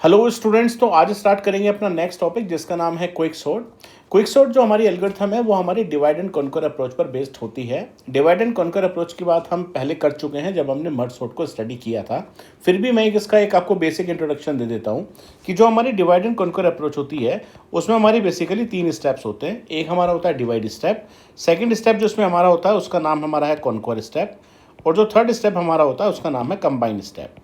Hello students, तो आज start करेंगे अपना नेक्स्ट टॉपिक जिसका नाम है क्विकसॉर्ट। क्विकसॉर्ट जो हमारी एल्गोरिथम है वो हमारी डिवाइड एंड कॉन्कर अप्रोच पर बेस्ड होती है। डिवाइड एंड कॉन्कर अप्रोच की बात हम पहले कर चुके हैं जब हमने मर्ज सॉर्ट को स्टडी किया था। फिर भी मैं इसका एक आपको बेसिक इंट्रोडक्शन दे देता हूँ कि जो हमारी डिवाइड एंड कॉन्कर अप्रोच होती है उसमें हमारी बेसिकली 3 स्टेप्स होते हैं। एक हमारा होता है डिवाइड स्टेप, सेकेंड स्टेप जो उसमें हमारा होता है उसका नाम हमारा है कॉन्कर स्टेप, और जो थर्ड स्टेप हमारा होता है उसका नाम है कंबाइन स्टेप।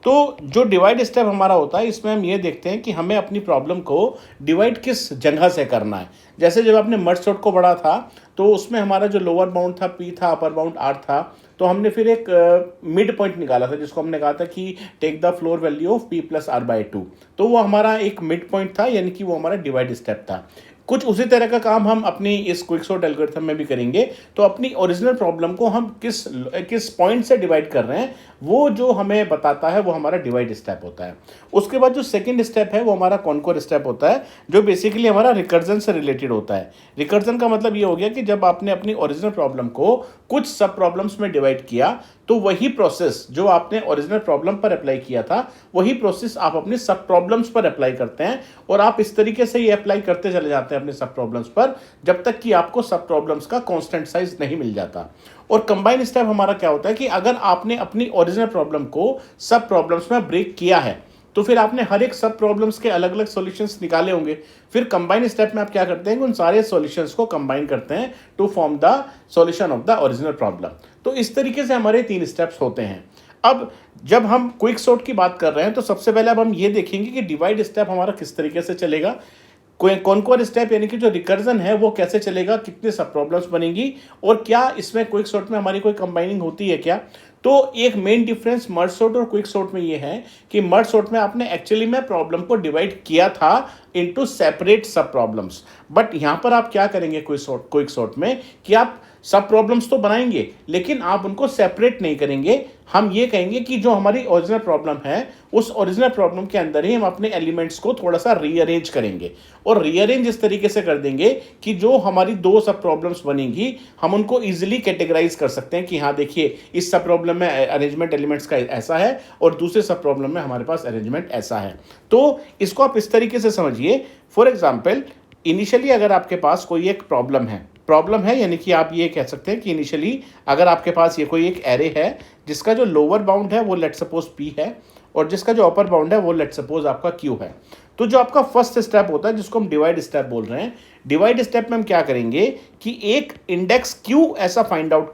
तो जो डिवाइड स्टेप हमारा होता है इसमें हम ये देखते हैं कि हमें अपनी प्रॉब्लम को डिवाइड किस जगह से करना है। जैसे जब आपने मर्ज सॉर्ट को पढ़ा था तो उसमें हमारा जो लोअर बाउंड था P था, अपर बाउंड R था, तो हमने फिर एक मिड पॉइंट निकाला था जिसको हमने कहा था कि take the floor value of P plus R/2। तो वो हमारा एक मिड पॉइंट था, यानी कि वो हमारा डिवाइड स्टेप था। कुछ उसी तरह का काम हम अपनी इस क्विकसॉर्ट एल्गोरिथम में भी करेंगे। तो अपनी ओरिजिनल प्रॉब्लम को हम किस किस पॉइंट से डिवाइड कर रहे हैं वो जो हमें बताता है वो हमारा डिवाइड स्टेप होता है। उसके बाद जो सेकंड स्टेप है वो हमारा कॉन्कर स्टेप होता है, जो बेसिकली हमारा रिकर्जन से रिलेटेड होता है। रिकर्जन का मतलब ये हो गया कि जब आपने अपनी ओरिजिनल प्रॉब्लम को कुछ सब प्रॉब्लम्स में डिवाइड किया तो वही प्रोसेस जो आपने ओरिजिनल प्रॉब्लम पर अप्लाई किया था वही प्रोसेस आप अपनी सब प्रॉब्लम्स पर अप्लाई करते हैं, और आप इस तरीके से ये अप्लाई करते चले जाते हैं अपने सब प्रॉब्लम्स पर जब तक कि आपको सब प्रॉब्लम्स का कांस्टेंट साइज नहीं मिल जाता। और कंबाइन स्टेप हमारा क्या होता है कि अगर आपने अपनी ओरिजिनल प्रॉब्लम को सब प्रॉब्लम्स में ब्रेक किया है तो फिर आपने हर एक सब प्रॉब्लम्स के अलग अलग सॉल्यूशंस निकाले होंगे। फिर कंबाइन स्टेप में आप क्या करते हैं कि उन सारे सॉल्यूशंस को कंबाइन करते हैं to form the solution of the original problem. तो इस तरीके से हमारे 3 स्टेप्स होते हैं। अब जब हम क्विकसॉर्ट की बात कर रहे हैं तो सबसे पहले अब हम ये देखेंगे कि डिवाइड स्टेप हमारा किस तरीके से चलेगा, कोई कॉन्कर स्टेप यानी कि जो रिकर्जन है वो कैसे चलेगा, कितने सब प्रॉब्लम्स बनेंगी, और क्या इसमें क्विकसॉर्ट में हमारी कोई कंबाइनिंग होती है क्या। तो एक मेन डिफरेंस मर्ज सॉर्ट और क्विकसॉर्ट में ये है कि मर्ज सॉर्ट में आपने एक्चुअली में प्रॉब्लम को डिवाइड किया था इनटू सेपरेट सब प्रॉब्लम्स, बट यहां पर आप क्या करेंगे क्विकसॉर्ट में कि आप सब प्रॉब्लम्स तो बनाएंगे लेकिन आप उनको सेपरेट नहीं करेंगे। हम ये कहेंगे कि जो हमारी ओरिजिनल प्रॉब्लम है उस ओरिजिनल प्रॉब्लम के अंदर ही हम अपने एलिमेंट्स को थोड़ा सा रीअरेंज करेंगे, और रीअरेंज इस तरीके से कर देंगे कि जो हमारी 2 सब प्रॉब्लम्स बनेंगी हम उनको इजीली कैटेगराइज कर सकते हैं कि हाँ देखिए इस सब प्रॉब्लम में अरेंजमेंट एलिमेंट्स का ऐसा है और दूसरे सब प्रॉब्लम में हमारे पास अरेंजमेंट ऐसा है। तो इसको आप इस तरीके से समझिए। फॉर एग्जाम्पल, इनिशियली अगर आपके पास कोई एक प्रॉब्लम है यानी कि आप ये कह सकते हैं कि इनिशियली अगर आपके पास ये कोई एक एरे है जिसका जो लोअर बाउंड है वो लेट सपोज P है और जिसका जो अपर बाउंड है वो लेट सपोज आपका Q है। तो जो आपका फर्स्ट स्टेप होता है जिसको हम डिवाइड स्टेप बोल रहे हैं, डिवाइड स्टेप में हम क्या करेंगे कि एक इंडेक्स Q ऐसा फाइंड आउट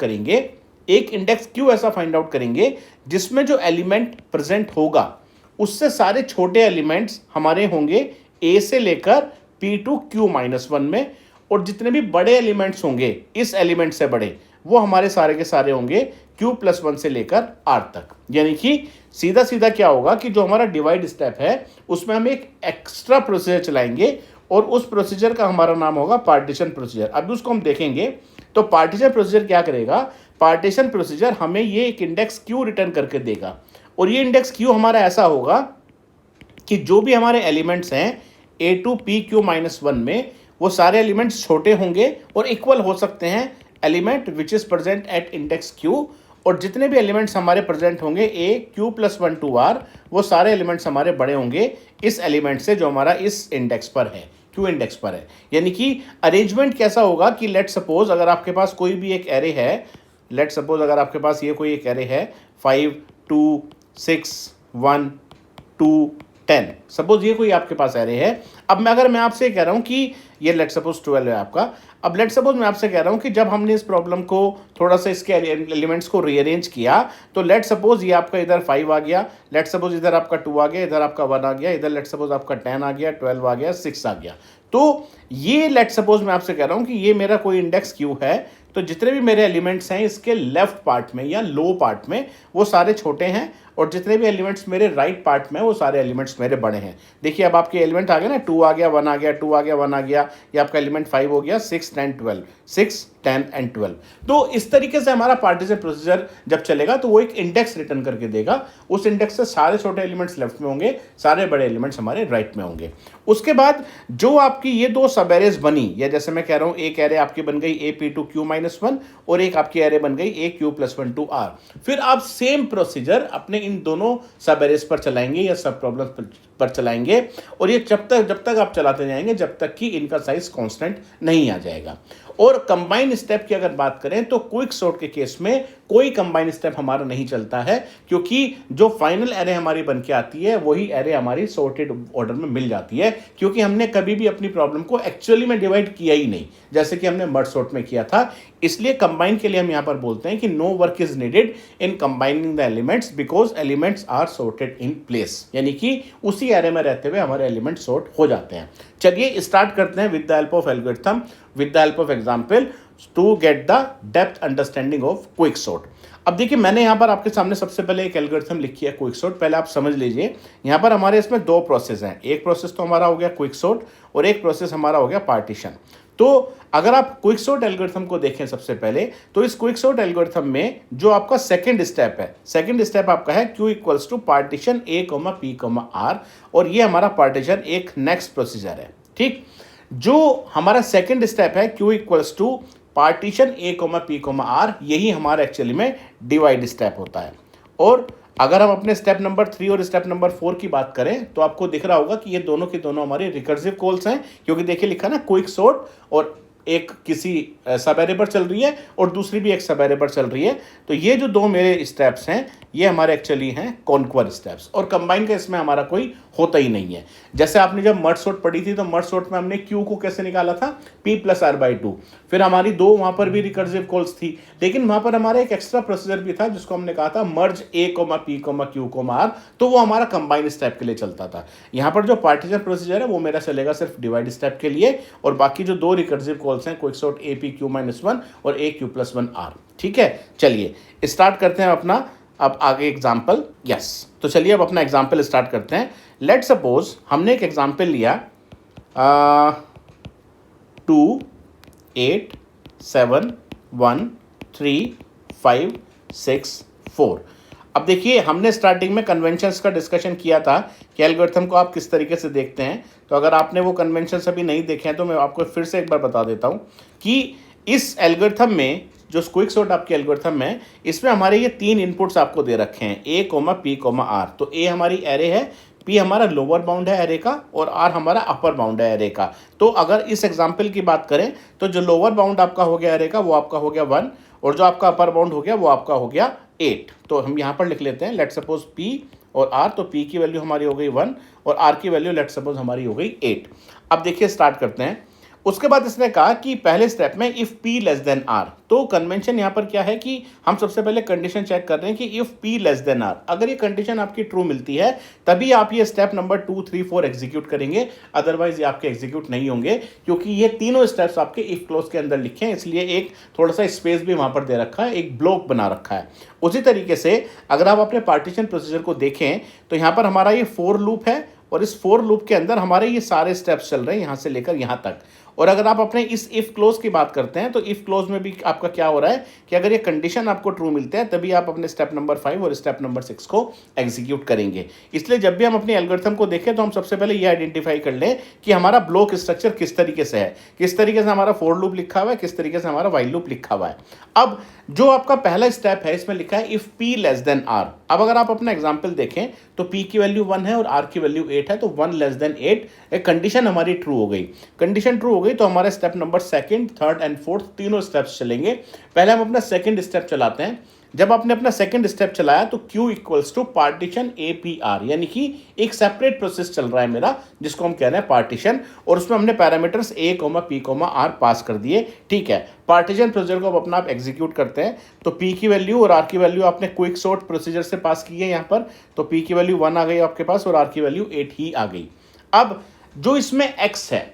करेंगे जिसमें जो एलिमेंट प्रेजेंट होगा उससे सारे छोटे एलिमेंट्स हमारे होंगे A से लेकर P टू Q-1 में, और जितने भी बड़े एलिमेंट्स होंगे इस एलिमेंट से बड़े वो हमारे सारे के सारे होंगे Q+1 से लेकर R तक। यानी कि सीधा सीधा क्या होगा कि जो हमारा डिवाइड स्टेप है उसमें हम एक एक्स्ट्रा प्रोसीजर चलाएंगे और उस प्रोसीजर का हमारा नाम होगा पार्टीशन प्रोसीजर। अभी उसको हम देखेंगे। तो पार्टीशन प्रोसीजर क्या करेगा, पार्टीशन प्रोसीजर हमें ये एक इंडेक्स Q रिटर्न करके देगा, और ये इंडेक्स Q हमारा ऐसा होगा कि जो भी हमारे एलिमेंट्स हैं A टू PQ-1 में वो सारे एलिमेंट्स छोटे होंगे और इक्वल हो सकते हैं element which is present at index Q, और जितने भी एलिमेंट्स हमारे प्रेजेंट होंगे A Q+1 टू R वो सारे एलिमेंट्स हमारे बड़े होंगे इस एलिमेंट से जो हमारा इस इंडेक्स पर है, Q इंडेक्स पर है। यानी कि अरेंजमेंट कैसा होगा कि लेट सपोज अगर आपके पास कोई भी एक एरे है, लेट सपोज अगर आपके पास ये कोई एक एरे है 5 2 6 1 2 10, सपोज ये कोई आपके पास एरे है। अब मैं आपसे कह रहा हूं कि ये लेट सपोज 12 है आपका। अब लेट सपोज मैं आपसे कह रहा हूं कि जब हमने इस प्रॉब्लम को थोड़ा सा इसके एलिमेंट्स को रीअरेंज किया तो लेट सपोज ये आपका इधर 5 आ गया, लेट सपोज इधर आपका 2 आ गया, इधर आपका 1 आ गया, इधर लेट सपोज आपका 10 आ गया, 12 आ गया, 6 आ गया। तो ये लेट सपोज मैं आपसे कह रहा हूं कि ये मेरा कोई इंडेक्स Q है, तो जितने भी मेरे एलिमेंट्स हैं इसके लेफ्ट पार्ट में या लो पार्ट में वो सारे छोटे हैं, और जितने भी एलिमेंट्स मेरे राइट पार्ट में वो सारे एलिमेंट्स मेरे बड़े हैं। देखिए अब आपके एलिमेंट आ गए ना, 2 आ गया, 1 आ गया, 2 आ गया, 1 आ गया, ये आपका एलिमेंट 5 हो गया, 6 10 12, 6 10 एंड 12। तो इस तरीके से हमारा पार्टीशन प्रोसीजर जब चलेगा तो वो एक इंडेक्स रिटर्न करके देगा, उस इंडेक्स से सारे छोटे एलिमेंट्स लेफ्ट में होंगे, सारे बड़े एलिमेंट्स हमारे राइट में होंगे। उसके बाद जो आपकी ये 2 सब एरेज बनी, या जैसे मैं कह रहा हूं एक एरे आपकी बन गई A P टू Q-1 और एक आपकी एरे बन गई A Q+1 टू R, फिर आप सेम प्रोसीजर अपने इन दोनों सब एरेज पर चलाएंगे या सब प्रॉब्लम पर चलाएंगे और ये जब तक आप चलाते जाएंगे जब तक कि इनका साइज कांस्टेंट नहीं आ जाएगा। और कंबाइन स्टेप की अगर बात करें तो क्विक सॉर्ट के केस में कोई कंबाइन स्टेप हमारा नहीं चलता है, क्योंकि जो फाइनल एरे हमारी बन के आती है वही एरे हमारी सॉर्टेड ऑर्डर में मिल जाती है, क्योंकि हमने कभी भी अपनी प्रॉब्लम को एक्चुअली में डिवाइड किया ही नहीं, जैसे कि हमने मर्ज सॉर्ट में किया था। इसलिए कंबाइन के लिए हम यहां पर बोलते हैं कि no work is needed in combining the elements because elements are sorted in place, यानी कि उसी एरे में रहते हुए हमारे एलिमेंट सॉर्ट हो जाते हैं। चलिए स्टार्ट करते हैं with the help of algorithm, with the help of example to get the depth understanding of quick sort. अब देखिए मैंने यहाँ पर आपके सामने सबसे पहले एक एल्गोरिथम लिखी है क्विक सॉर्ट। पहले आप समझ लीजिए, यहाँ पर हमारे इसमें दो प्रोसेस हैं, एक प्रोसेस तो हमारा हो गया क्विक सॉर्ट और एक प्रोसेस हमारा हो गया पार्टीशन। तो अगर आप क्विक सॉर्ट एल्गोरिथम को देखें सबसे पहले, तो इस क्विक सॉर्ट एल्गोरिथम में जो आपका सेकंड स्टेप है, सेकंड स्टेप आपका है q equals to partition a, p, r, और ये हमारा पार्टीशन एक नेक्स्ट प्रोसीजर है। ठीक, जो हमारा सेकंड स्टेप है q equals to partition a, p, r, यही हमारा एक्चुअली में डिवाइड स्टेप होता है। और अगर हम अपने स्टेप नंबर 3 और स्टेप नंबर 4 की बात करें तो आपको दिख रहा होगा कि ये दोनों के दोनों हमारे रिकर्सिव कॉल्स हैं, क्योंकि देखिए लिखा ना क्विक सॉर्ट और एक किसी सब एरे पर चल रही है और दूसरी भी एक सब एरे पर चल रही है। तो ये जो दो मेरे स्टेप्स हैं ये हमारे एक्चुअली हैं कॉन्क्वर स्टेप्स, और कंबाइन का इसमें हमारा कोई होता ही नहीं है। जैसे आपने जब मर्ज सॉर्ट पढ़ी थी तो मर्ज सॉर्ट में हमने क्यू को कैसे निकाला था, p + r/2, फिर हमारी दो वहां पर भी रिकर्सिव कॉल्स थी, लेकिन वहां पर हमारा एक एक्स्ट्रा प्रोसीजर भी था जिसको हमने कहा था मर्ज a, p, q, r, तो वो हमारा कंबाइन स्टेप के लिए चलता था। यहाँ पर जो पार्टीशन प्रोसीजर है वो मेरा चलेगा सिर्फ डिवाइड स्टेप के लिए, और बाकी जो दो रिकर्सिव कॉल्स हैं क्विक सॉर्ट aq-1 और aq+1r। ठीक है, चलिए स्टार्ट करते हैं अपना अब आगे एग्जाम्पल। यस, तो चलिए अब अपना एग्जाम्पल स्टार्ट करते हैं। लेट सपोज हमने एक एग्जाम्पल लिया 2 8 7 1 3 5 6 4। अब देखिए हमने स्टार्टिंग में कन्वेंशंस का डिस्कशन किया था कि एल्गोरिथम को आप किस तरीके से देखते हैं। तो अगर आपने वो कन्वेंशंस अभी नहीं देखे हैं तो मैं आपको फिर से एक बार बता देता हूँ कि इस एल्गोरिथम में जो क्विक सॉर्ट आपके एल्गोरिथम है इसमें हमारे ये तीन इनपुट्स आपको दे रखे हैं a, p, r। तो a हमारी एरे है, p हमारा लोअर बाउंड है एरे का, और r हमारा अपर बाउंड है एरे का। तो अगर इस एग्जांपल की बात करें तो जो लोअर बाउंड आपका हो गया एरे का वो आपका हो गया 1, और जो आपका अपर बाउंड हो गया वो आपका हो गया 8। तो हम यहाँ पर लिख लेते हैं लेट सपोज p और r, तो p की वैल्यू हमारी हो गई 1 और r की वैल्यू लेट सपोज हमारी हो गई 8। अब देखिए स्टार्ट करते हैं। उसके बाद इसने कहा कि पहले स्टेप में if p less than r, तो कन्वेंशन यहाँ पर क्या है कि हम सबसे पहले कंडीशन चेक कर रहे हैं कि if p less than r, अगर ये कंडीशन आपकी ट्रू मिलती है तभी आप ये स्टेप नंबर 2 3 4 एग्जीक्यूट करेंगे, अदरवाइज ये आपके एग्जीक्यूट नहीं होंगे, क्योंकि ये तीनों स्टेप्स आपके इफ क्लोज के अंदर लिखे हैं, इसलिए एक थोड़ा सा स्पेस भी वहां पर दे रखा है, एक ब्लॉक बना रखा है। उसी तरीके से अगर आप अपने पार्टीशन प्रोसीजर को देखें तो यहाँ पर हमारा ये फोर लूप है, और इस फोर लूप के अंदर हमारे ये सारे स्टेप्स चल रहे हैं यहाँ से लेकर यहाँ तक। और अगर आप अपने इस इफ क्लोज की बात करते हैं तो इफ क्लोज में भी आपका क्या हो रहा है कि अगर ये कंडीशन आपको ट्रू मिलते हैं तभी आप अपने स्टेप नंबर 5 और स्टेप नंबर 6 को एग्जीक्यूट करेंगे। इसलिए जब भी हम अपने एल्गोरिथम को देखें तो हम सबसे पहले ये आइडेंटिफाई कर लें कि हमारा ब्लॉक स्ट्रक्चर किस तरीके से है, किस तरीके से हमारा फॉर लूप लिखा हुआ है, किस तरीके से हमारा व्हाइल लूप लिखा हुआ है। अब जो आपका पहला स्टेप है इसमें लिखा है if p less than r। अब अगर आप अपना एग्जांपल देखें तो p की वैल्यू 1 है और r की वैल्यू 8 है, तो 1 लेस देन 8 एक कंडीशन हमारी ट्रू हो गई। कंडीशन ट्रू हो गई तो हमारे step number 2nd, 3rd and 4th तीनों स्टेप्स चलेंगे। पहले हम अपना सेकंड स्टेप चलाते हैं। जब आपने अपना सेकंड स्टेप चलाया तो q equals to partition a p r, यानी कि एक सेपरेट प्रोसेस चल रहा है मेरा जिसको हम कह रहे हैं पार्टीशन, और उसमें हमने पैरामीटर्स a, p, r पास कर दिए। ठीक है, पार्टीशन प्रोसीजर को अपना आप एग्जीक्यूट करते हैं तो p की वैल्यू और r की वैल्यू आपने क्विक सॉर्ट प्रोसीजर से पास की है यहाँ पर, तो p की वैल्यू 1 आ गई आपके पास और r की वैल्यू 8 ही आ गई। अब जो इसमें x है,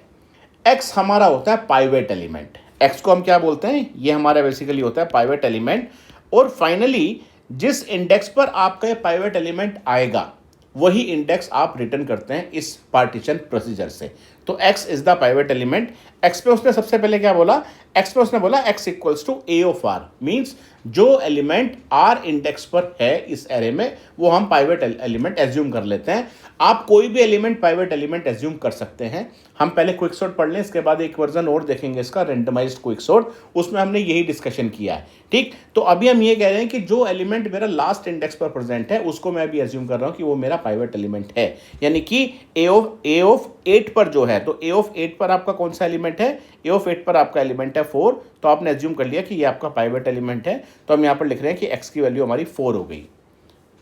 x हमारा होता है पाइवेट एलिमेंट। x को हम क्या बोलते हैं, ये हमारा बेसिकली होता है पाइवेट एलिमेंट। और फाइनली जिस इंडेक्स पर आपका ये पाइवेट एलिमेंट आएगा वही इंडेक्स आप रिटर्न करते हैं इस पार्टीशन प्रोसीजर से। तो x is the pivot element. x पे उसने सबसे पहले क्या बोला, x पे उसने बोला x equals to a of r, means जो एलिमेंट r इंडेक्स पर है इस एरे में वो हम पाइवट एलिमेंट एज्यूम कर लेते हैं। आप कोई भी एलिमेंट पाइवट एलिमेंट एज्यूम कर सकते हैं। हम पहले क्विकसॉर्ट पढ़ लें, इसके बाद एक वर्जन और देखेंगे इसका, रैंडमाइज्ड क्विकसॉर्ट, उसमें हमने यही डिस्कशन किया है। ठीक, तो अभी हम ये कह रहे हैं कि जो एलिमेंट मेरा लास्ट इंडेक्स पर प्रेजेंट है उसको मैं अभी एज्यूम कर रहा हूं कि वो मेरा पाइवट एलिमेंट है, यानी कि a ऑफ 8 पर जो है, तो a ऑफ 8 पर आपका कौन सा एलिमेंट है, a ऑफ 8 पर आपका एलिमेंट है 4, तो आपने एज्यूम कर लिया कि ये आपका पाइवट एलिमेंट है। तो हम यहाँ पर लिख रहे हैं कि x की वैल्यू हमारी 4 हो गई।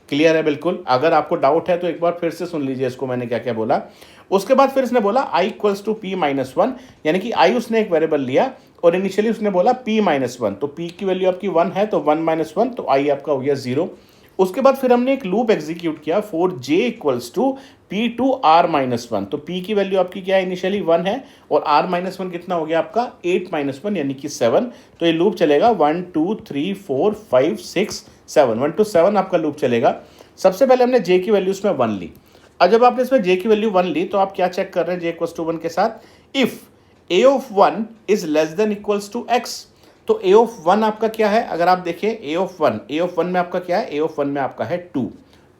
क्लियर है बिल्कुल? अगर आपको डाउट है तो एक बार फिर से सुन लीजिए इसको, मैंने क्या क्या बोला। उसके बाद फिर इसने बोला i equals to p minus 1, यानी कि i उसने एक वेरिएबल लिया और इनिशियली उसने बोला p माइनस 1, तो p की वैल्यू आपकी 1 है तो 1 माइनस 1, तो i आपका हो गया 0। उसके बाद फिर हमने एक लूप एग्जीक्यूट किया for j equals to p to r minus 1, तो p की वैल्यू आपकी क्या है, इनिशियली 1 है और r माइनस 1 कितना हो गया आपका 8 माइनस 1 यानी कि 7। तो ये लूप चलेगा 1 2 3 4 5 6 7, 1 to 7 आपका लूप चलेगा। सबसे पहले हमने j की वैल्यू इसमें 1 ली। अब जब आपने इसमें j की वैल्यू 1 ली तो आप क्या चेक कर रहे हैं j इक्वल्स टू 1 के साथ, if a of 1 is less than equals to x, तो a ऑफ 1 आपका क्या है, अगर आप देखें a ऑफ 1 में आपका क्या है, a ऑफ 1 में आपका है 2,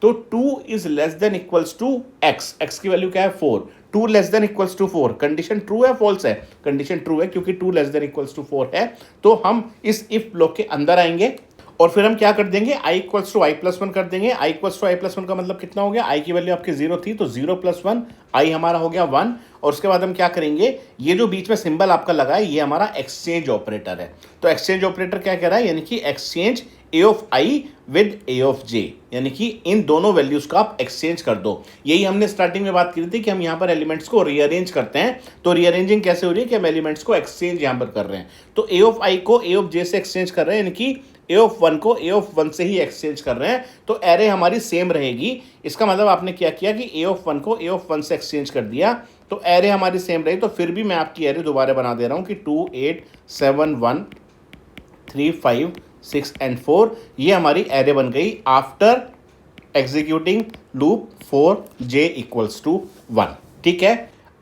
तो 2 is less than equals to x की वैल्यू क्या है 4, 2 less than equals to 4, condition true है फॉल्स है, कंडीशन ट्रू है क्योंकि 2 लेस देन इक्वल्स टू 4 है। तो हम इस इफ ब्लॉक के अंदर आएंगे और फिर हम क्या कर देंगे, i equals to i plus 1 कर देंगे। i equals to i plus 1 का मतलब कितना हो गया, i की वैल्यू आपकी 0 थी तो 0 प्लस 1, i हमारा हो गया 1। और उसके बाद हम क्या करेंगे, ये जो बीच में सिंबल आपका लगा है ये हमारा एक्सचेंज ऑपरेटर है। तो एक्सचेंज ऑपरेटर क्या कह रहा है, यानी कि exchange a of i with a of j, यानी कि इन दोनों वैल्यूज का आप एक्सचेंज कर दो। यही हमने स्टार्टिंग में बात की थी कि हम यहाँ पर एलिमेंट्स को रीअरेंज करते हैं। तो रीअरेंजिंग कैसे हो रही है कि हम एलिमेंट्स को एक्सचेंज यहाँ पर कर रहे हैं। तो a ऑफ i को a ऑफ j से एक्सचेंज कर रहे हैं, यानी कि a ऑफ 1 को a ऑफ 1 से ही एक्सचेंज कर रहे हैं, तो एरे हमारी सेम रहेगी। इसका मतलब आपने क्या किया कि a ऑफ 1 को a ऑफ 1 से एक्सचेंज कर दिया, तो एरे हमारी सेम रही। तो फिर भी मैं आपकी एरे दोबारा बना दे रहा हूँ कि 2 8 7 1 3 5 6 एंड 4, ये हमारी एरे बन गई after executing loop for j equals to 1। ठीक है,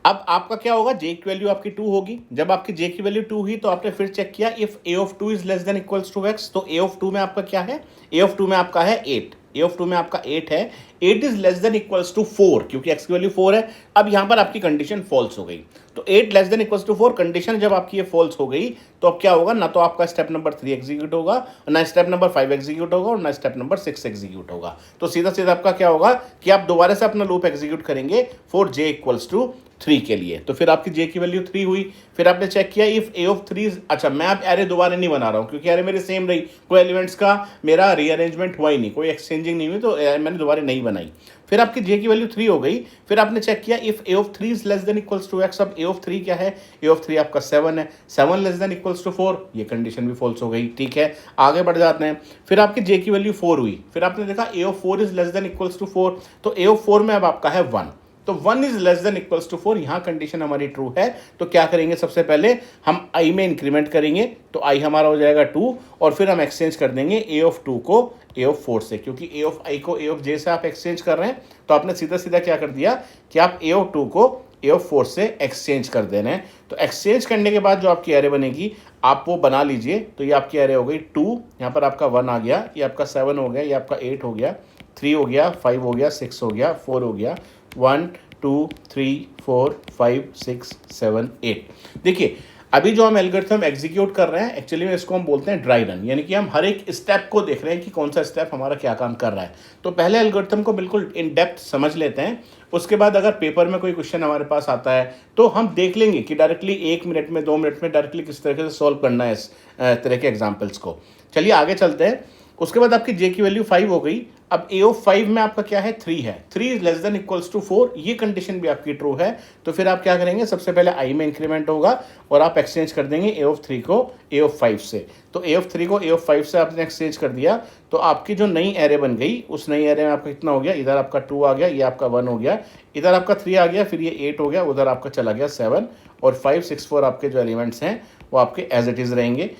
अब आपका क्या होगा, j की वैल्यू आपकी 2 होगी। जब आपकी j की वैल्यू 2 हुई तो आपने फिर चेक किया if a of 2 is less than equals to x, तो a ऑफ 2 में आपका क्या है, a ऑफ 2 में आपका है 8, a ऑफ 2 में आपका 8 है, 8 is less than equals to 4 क्योंकि x की वैल्यू 4 है। अब यहाँ पर आपकी कंडीशन फॉल्स हो गई, तो 8 less than equals to 4 condition जब आपकी ये फॉल्स हो गई तो अब क्या होगा, ना तो आपका स्टेप नंबर 3 एग्जीक्यूट होगा, ना स्टेप नंबर 5 एग्जीक्यूट होगा और ना स्टेप नंबर 6 एग्जीक्यूट होगा। तो सीधा सीधा आपका क्या होगा कि आप दोबारा से अपना लूप एग्जीक्यूट करेंगे फॉर j इक्वल्स टू 3 के लिए। तो फिर आपकी j की वैल्यू 3 हुई। फिर आपने चेक किया इफ a ऑफ 3, अच्छा मैं आप एरे दोबारा नहीं बना रहा हूँ क्योंकि एरे मेरी सेम रही, कोई एलिमेंट्स का मेरा रीअरेंजमेंट हुआ ही नहीं, कोई एक्सचेंजिंग नहीं हुई, तो मैंने दोबारा नहीं बनाई। फिर आपकी j की वैल्यू 3 हो गई। फिर आपने चेक किया if a of 3 is less than equals to x, अब a ऑफ 3 क्या है, a ऑफ 3 आपका 7 है, 7 लेस देन इक्वल्स टू 4, ये कंडीशन भी फॉल्स हो गई। ठीक है, आगे बढ़ जाते हैं। फिर आपकी j की वैल्यू 4 हुई। फिर आपने देखा a of 4 is less than equals to 4, तो a ऑफ 4 में अब आपका है 1, तो 1 is less than equals to 4, यहाँ कंडीशन हमारी ट्रू है। तो क्या करेंगे, सबसे पहले हम i में इंक्रीमेंट करेंगे, तो i हमारा हो जाएगा 2 और फिर हम एक्सचेंज कर देंगे a ऑफ 2 को a ऑफ 4 से, क्योंकि a ऑफ i को a ऑफ j से आप एक्सचेंज कर रहे हैं। तो आपने सीधा सीधा क्या कर दिया कि आप a ऑफ 2 को a ऑफ 4 से एक्सचेंज कर देना है। तो एक्सचेंज करने के बाद जो आपकी एरे बनेगी आप वो बना लीजिए। तो ये आपकी एरे हो गई 2, यहाँ पर आपका 1 आ गया, ये आपका 7 हो गया, ये आपका 8 हो गया, 3 हो गया, 5 हो गया, 6 हो गया, 4 हो गया, 1 2 3 4 5 6 7 8। देखिए अभी जो हम एल्गोरिथम एग्जीक्यूट कर रहे हैं एक्चुअली में इसको हम बोलते हैं ड्राई रन, यानी कि हम हर एक स्टेप को देख रहे हैं कि कौन सा स्टेप हमारा क्या काम कर रहा है। तो पहले एल्गोरिथम को बिल्कुल इन डेप्थ समझ लेते हैं, उसके बाद अगर पेपर में कोई क्वेश्चन हमारे पास आता है तो हम देख लेंगे कि डायरेक्टली 1 मिनट में 2 मिनट में डायरेक्टली किस तरीके से सॉल्व करना है इस तरह के एग्जाम्पल्स को। चलिए आगे चलते हैं। उसके बाद आपकी j की वैल्यू 5 हो गई। अब a ऑफ 5 में आपका क्या है, 3 है, 3 लेस देन इक्वल्स टू 4, ये कंडीशन भी आपकी ट्रू है। तो फिर आप क्या करेंगे, सबसे पहले i में इंक्रीमेंट होगा और आप एक्सचेंज कर देंगे a ऑफ 3 को a ऑफ 5 से। तो a ऑफ 3 को a ऑफ 5 से आपने एक्सचेंज कर दिया, तो आपकी जो नई एरे बन गई उस नई एरे में आपका कितना हो गया, इधर आपका 2 आ गया, ये आपका 1 हो गया, इधर आपका 3 आ गया, फिर ये 8 हो गया, उधर आपका चला गया 7 और 5 6 4 आपके जो एलिमेंट्स हैं वो आपके एज इट इज़ रहेंगे।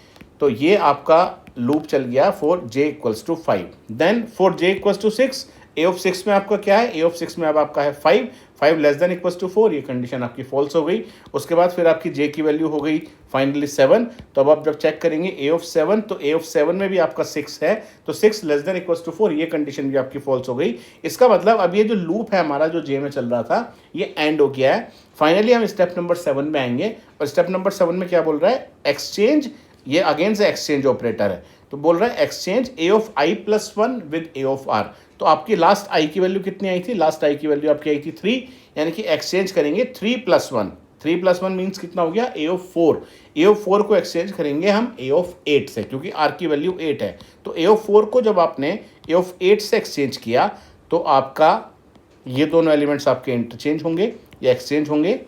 तो ये आपका लूप चल गया for j equals to 5। Then for j equals to 6, a of 6 में आपका क्या है, a ऑफ 6 में अब आपका है 5, 5 लेस देन इक्वल्स टू 4, ये कंडीशन आपकी फॉल्स हो गई। उसके बाद फिर आपकी जे की वैल्यू हो गई फाइनली 7। तो अब आप जब चेक करेंगे ए ऑफ 7, तो ए ऑफ 7 में भी आपका 6 है, तो 6 लेस देन इक्वल्स टू 4, ये कंडीशन भी आपकी फॉल्स हो गई। इसका मतलब अब ये जो लूप है हमारा जो जे में चल रहा था ये एंड हो गया है। फाइनली हम स्टेप नंबर 7 में आएंगे, और स्टेप नंबर 7 में क्या बोल रहा है, एक्सचेंज, ये अगेन से एक्सचेंज ऑपरेटर है, तो बोल रहा है exchange A of I plus 1 with A of R. तो आपकी लास्ट आई की वैल्यू कितनी आई थी, लास्ट आई की वैल्यू आपकी आई थी 3, यानी कि एक्सचेंज करेंगे 3 प्लस 1, 3 प्लस 1 मीन्स कितना हो गया, ए ऑफ 4। ए ऑफ 4 को एक्सचेंज करेंगे हम ए ऑफ 8 से, क्योंकि आर की वैल्यू 8 है। तो ए ऑफ 4 को जब आपने ए ऑफ 8 से एक्सचेंज किया तो आपका ये दोनों एलिमेंट्स आपके इंटरचेंज होंगे या एक्सचेंज होंगे।